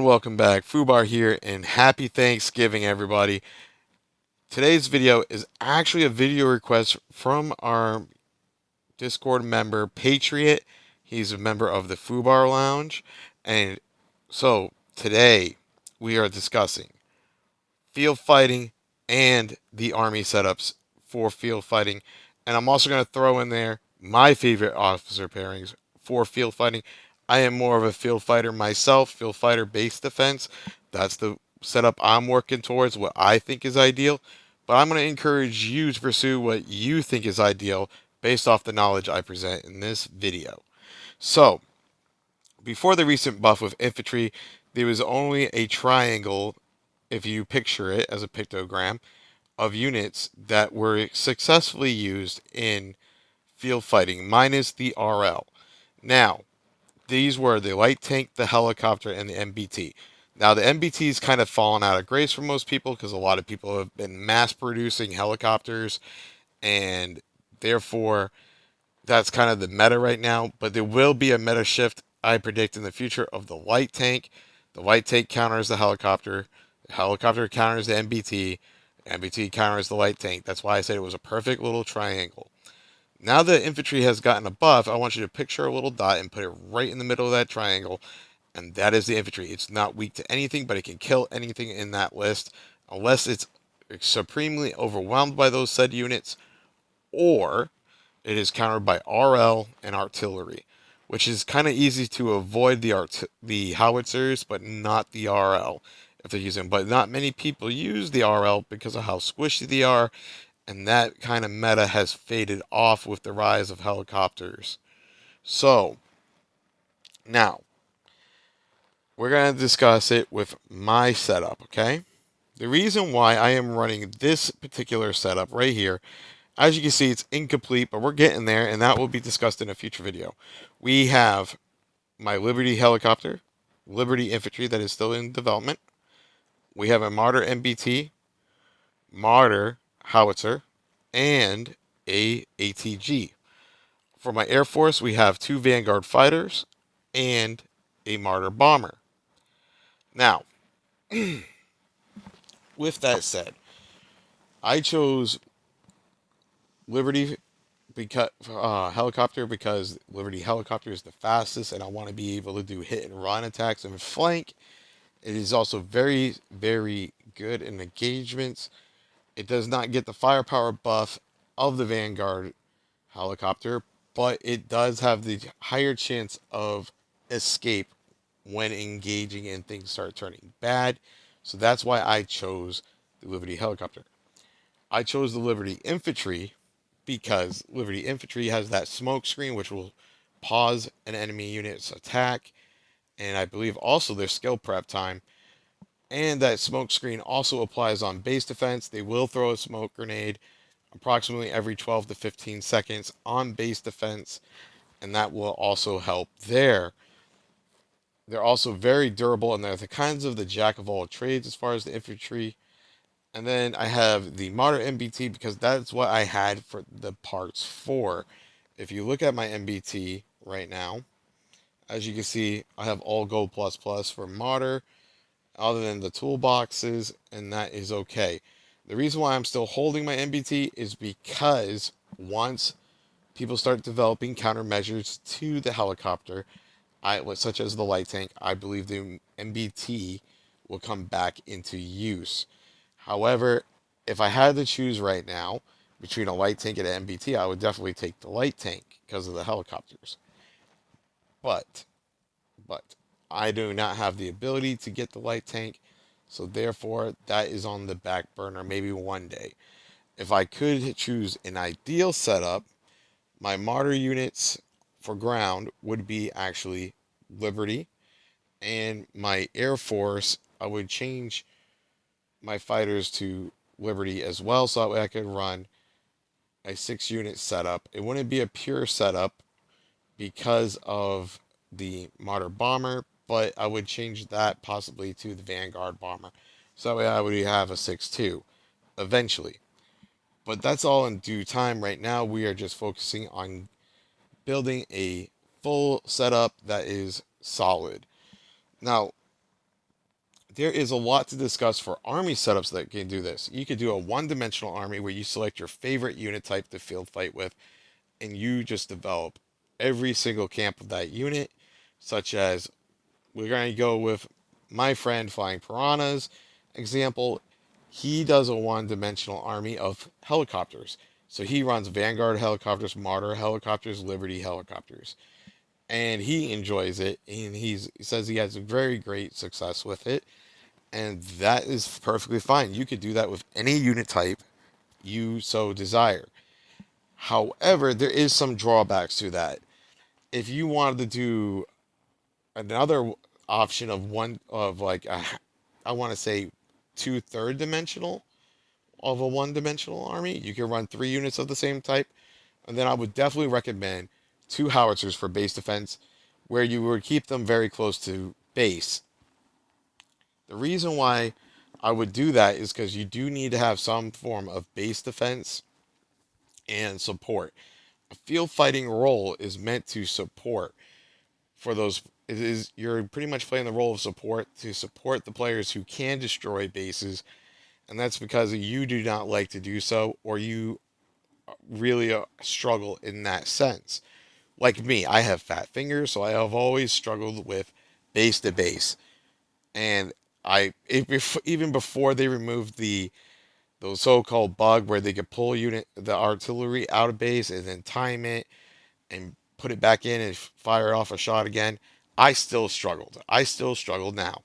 And welcome back. Fubar here, and happy Thanksgiving, everybody. Today's video is actually a video request from our Discord member, Patriot. He's a member of the Fubar Lounge. And so today we are discussing field fighting and the army setups for field fighting. And I'm also going to throw in there my favorite officer pairings for field fighting. I am more of a field fighter myself, field fighter base defense. That's the setup I'm working towards, what I think is ideal. But I'm going to encourage you to pursue what you think is ideal based off the knowledge I present in this video. So, before the recent buff with infantry, there was only a triangle, if you picture it as a pictogram, of units that were successfully used in field fighting, minus the RL. Now, these were the light tank, the helicopter, and the MBT. Now, the MBT's kind of fallen out of grace for most people because a lot of people have been mass producing helicopters, and therefore that's kind of the meta right now. But there will be a meta shift, I predict, in the future of the light tank. The light tank counters the helicopter counters the MBT counters the light tank. That's why I said it was a perfect little triangle. Now that infantry has gotten a buff, I want you to picture a little dot and put it right in the middle of that triangle, and that is the infantry. It's not weak to anything, but it can kill anything in that list, unless it's supremely overwhelmed by those said units, or it is countered by RL and artillery, which is kind of easy to avoid the howitzers, but not the RL if they're using. But not many people use the RL because of how squishy they are, and that kind of meta has faded off with the rise of helicopters. So now we're going to discuss it with my setup, okay? The reason why I am running this particular setup right here, as you can see, it's incomplete, but we're getting there, and that will be discussed in a future video. We have my Liberty helicopter, Liberty infantry that is still in development. We have a Martyr MBT, Martyr howitzer, and a ATG. For my Air Force, we have two Vanguard fighters and a Martyr bomber. Now, with that said, I chose Liberty because helicopter because Liberty helicopter is the fastest, and I want to be able to do hit and run attacks and flank. It is also very, very good in engagements. It does not get the firepower buff of the Vanguard helicopter, but it does have the higher chance of escape when engaging and things start turning bad. So that's why I chose the Liberty helicopter. I chose the Liberty infantry because Liberty infantry has that smoke screen which will pause an enemy unit's attack, and I believe also their skill prep time. And that smoke screen also applies on base defense. They will throw a smoke grenade approximately every 12 to 15 seconds on base defense, and that will also help there. They're also very durable, and they're the kinds of the jack of all trades as far as the infantry. And then I have the Martyr MBT because that's what I had for the parts for. If you look at my MBT right now, as you can see, I have all gold plus plus for Martyr, other than the toolboxes, and that is okay. The reason why I'm still holding my MBT is because once people start developing countermeasures to the helicopter, such as the light tank, I believe the MBT will come back into use. However, if I had to choose right now between a light tank and an MBT, I would definitely take the light tank because of the helicopters. But, but, I do not have the ability to get the light tank, so therefore that is on the back burner maybe one day. If I could choose an ideal setup, my Martyr units for ground would be actually Liberty, and my Air Force, I would change my fighters to Liberty as well, so that way I could run a 6 unit setup. It wouldn't be a pure setup because of the Martyr Bomber, but I would change that possibly to the Vanguard Bomber. So that way I would have a 6-2 eventually. But that's all in due time. Right now, we are just focusing on building a full setup that is solid. Now, there is a lot to discuss for army setups that can do this. You could do a one-dimensional army where you select your favorite unit type to field fight with, and you just develop every single camp of that unit, such as we're going to go with my friend Flying Piranhas example. He does a one-dimensional army of helicopters. So he runs Vanguard helicopters, Martyr helicopters, Liberty helicopters, and he enjoys it. And he says he has very great success with it, and that is perfectly fine. You could do that with any unit type you so desire. However, there is some drawbacks to that. If you wanted to do another option of one of like a, I want to say two-third dimensional of a one-dimensional army, you can run 3 units of the same type, and then I would definitely recommend 2 howitzers for base defense, where you would keep them very close to base. The reason why I would do that is because you do need to have some form of base defense and support. A field fighting role is meant to support for those. It is you're pretty much playing the role of support to support the players who can destroy bases, and that's because you do not like to do so, or you really struggle in that sense. Like me, I have fat fingers, so I have always struggled with base to base, and even before they removed the so-called bug where they could pull the artillery out of base and then time it and put it back in and fire off a shot again, I still struggled. I still struggle now.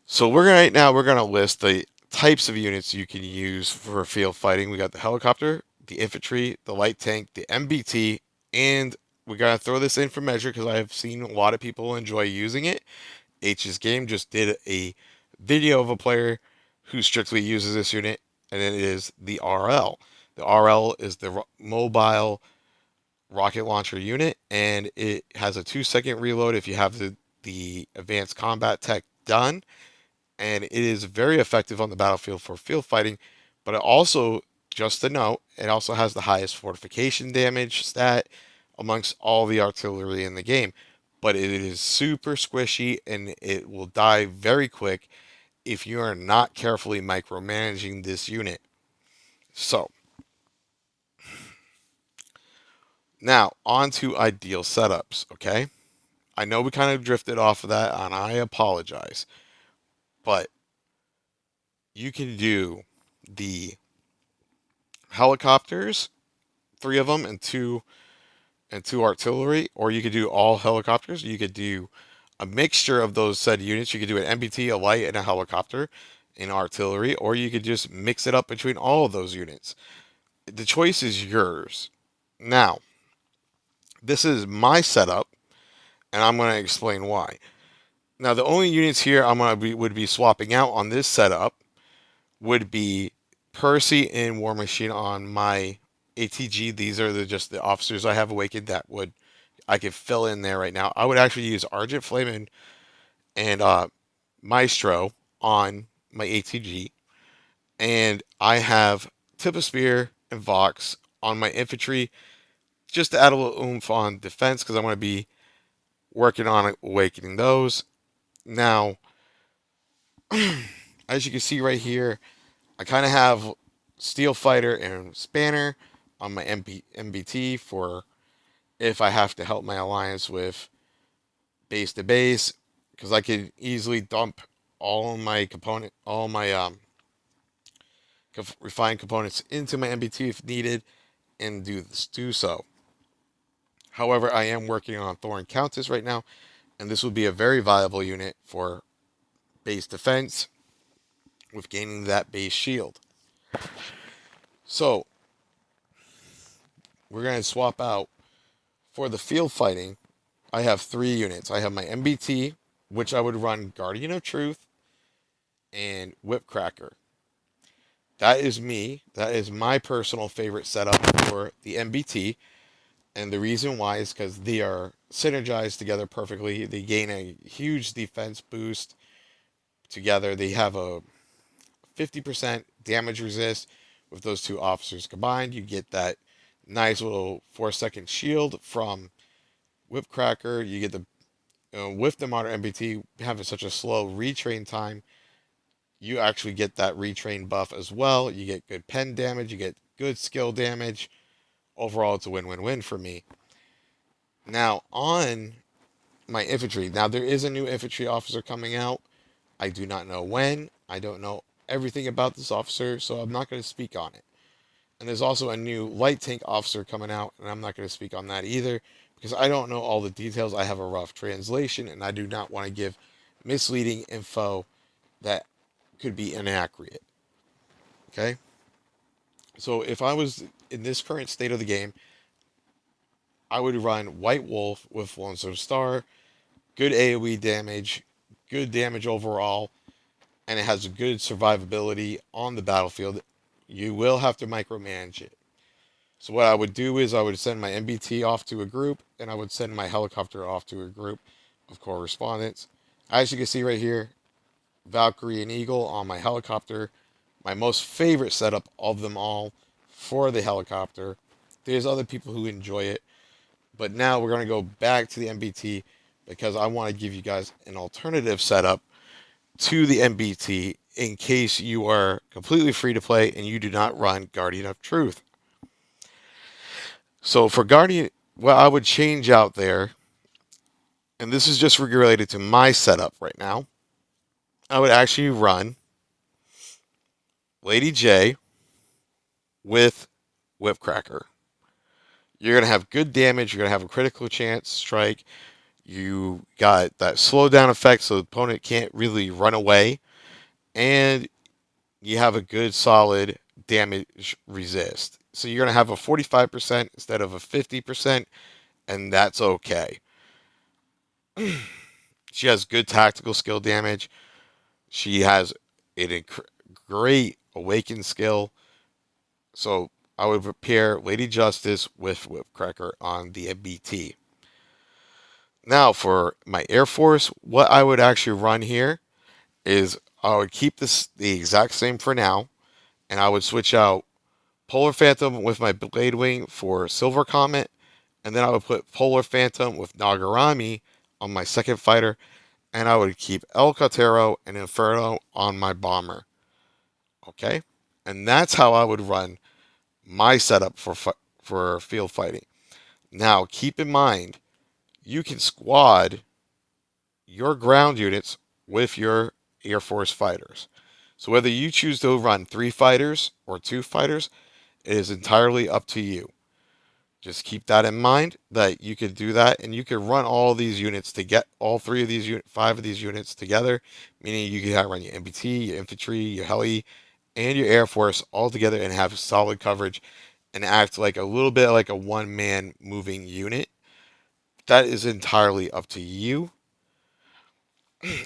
So we're gonna list the types of units you can use for field fighting. We got the helicopter, the infantry, the light tank, the MBT, and we gotta throw this in for measure because I've seen a lot of people enjoy using it. H's Game just did a video of a player who strictly uses this unit, and it is the RL. The RL is the mobile rocket launcher unit, and it has a 2-second reload if you have the advanced combat tech done, and it is very effective on the battlefield for field fighting. But it also, just to note, it also has the highest fortification damage stat amongst all the artillery in the game. But it is super squishy and it will die very quick if you are not carefully micromanaging this unit. So, now on to ideal setups, okay? I know we kind of drifted off of that and I apologize. But you can do the helicopters, 3 of them, and two artillery, or you could do all helicopters. You could do a mixture of those said units. You could do an MBT, a light, and a helicopter in artillery, or you could just mix it up between all of those units. The choice is yours. Now, this is my setup, and I'm going to explain why. Now, the only units here would be swapping out on this setup would be Percy and War Machine on my ATG. These are just the officers I have awakened that would I could fill in there right now. I would actually use Argent Flame and Maestro on my ATG, and I have Tip of Spear and Vox on my infantry just to add a little oomph on defense because I want to be working on awakening those. Now, as you can see right here, I kind of have Steel Fighter and Spanner on my MBT for if I have to help my alliance with base to base, because I could easily dump all my refined components into my MBT if needed, and do so. However, I am working on Thorn Countess right now, and this would be a very viable unit for base defense with gaining that base shield. So we're going to swap out for the field fighting. I have 3 units. I have my MBT, which I would run Guardian of Truth and Whipcracker. That is me. That is my personal favorite setup for the MBT. And the reason why is because they are synergized together perfectly. They gain a huge defense boost together. They have a 50% damage resist with those 2 officers combined. You get that nice little 4-second shield from Whipcracker. You get the With the modern MBT having such a slow retrain time, you actually get that retrain buff as well. You get good pen damage, you get good skill damage. Overall, it's a win-win-win for me. Now, on my infantry, now there is a new infantry officer coming out. I do not know when. I don't know everything about this officer, so I'm not going to speak on it. And there's also a new light tank officer coming out, and I'm not going to speak on that either because I don't know all the details. I have a rough translation, and I do not want to give misleading info that could be inaccurate. Okay? So if I was in this current state of the game, I would run White Wolf with Lonesome Star, good AoE damage, good damage overall, and it has good survivability on the battlefield. You will have to micromanage it. So what I would do is I would send my MBT off to a group, and I would send my helicopter off to a group of correspondents. As you can see right here, Valkyrie and Eagle on my helicopter. My most favorite setup of them all for the helicopter. There's other people who enjoy it, but now we're going to go back to the MBT because I want to give you guys an alternative setup to the MBT in case you are completely free to play and you do not run Guardian of Truth. So for Guardian, what I would change out there, and this is just related to my setup right now, I would actually run Lady J with Whipcracker. You're going to have good damage. You're going to have a critical chance strike. You got that slowdown effect so the opponent can't really run away. And you have a good solid damage resist. So you're going to have a 45% instead of a 50%, and that's okay. She has good tactical skill damage. She has a great awakened skill. So I would prepare Lady Justice with Whipcracker on the MBT. Now for my Air Force, what I would actually run here is I would keep this the exact same for now, and I would switch out Polar Phantom with my Blade Wing for Silver Comet, and then I would put Polar Phantom with Nagarami on my second fighter, and I would keep El Cotero and Inferno on my bomber. Okay? And that's how I would run my setup for field fighting. Now, keep in mind, you can squad your ground units with your Air Force fighters. So whether you choose to run 3 fighters or 2 fighters, it is entirely up to you. Just keep that in mind that you could do that, and you could run all these units to get all 3 of these 5 of these units together, meaning you could run your MBT, your infantry, your heli, and your Air Force all together and have solid coverage and act like a little bit like a one-man moving unit. That is entirely up to you.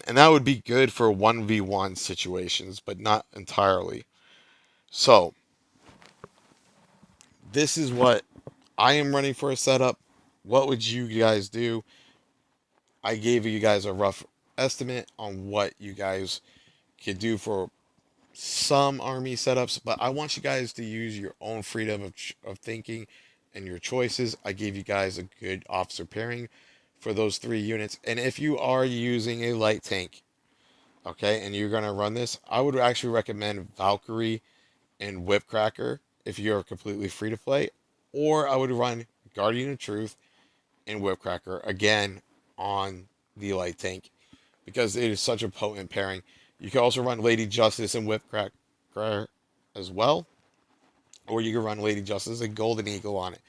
And that would be good for 1v1 situations, but not entirely. So, this is what I am running for a setup. What would you guys do? I gave you guys a rough estimate on what you guys could do for some army setups, but I want you guys to use your own freedom of thinking and your choices. I gave you guys a good officer pairing for those 3 units. And if you are using a light tank, okay, and you're going to run this, I would actually recommend Valkyrie and Whipcracker if you're completely free to play, or I would run Guardian of Truth and Whipcracker again on the light tank because it is such a potent pairing. You can also run Lady Justice and Whipcracker as well, or you can run Lady Justice and Golden Eagle on it.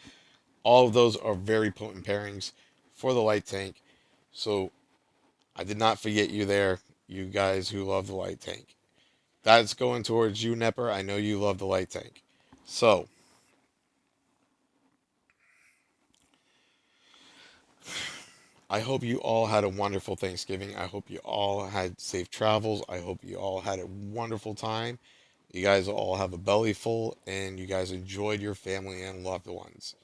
All of those are very potent pairings for the light tank. So I did not forget you there, you guys who love the light tank. That's going towards you, Nepper. I know you love the light tank. So, I hope you all had a wonderful Thanksgiving. I hope you all had safe travels. I hope you all had a wonderful time. You guys all have a belly full and you guys enjoyed your family and loved ones.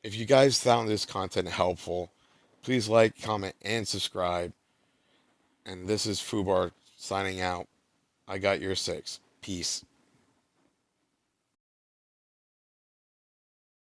If you guys found this content helpful, please like, comment, and subscribe. And this is Fubar signing out. I got your 6. Peace.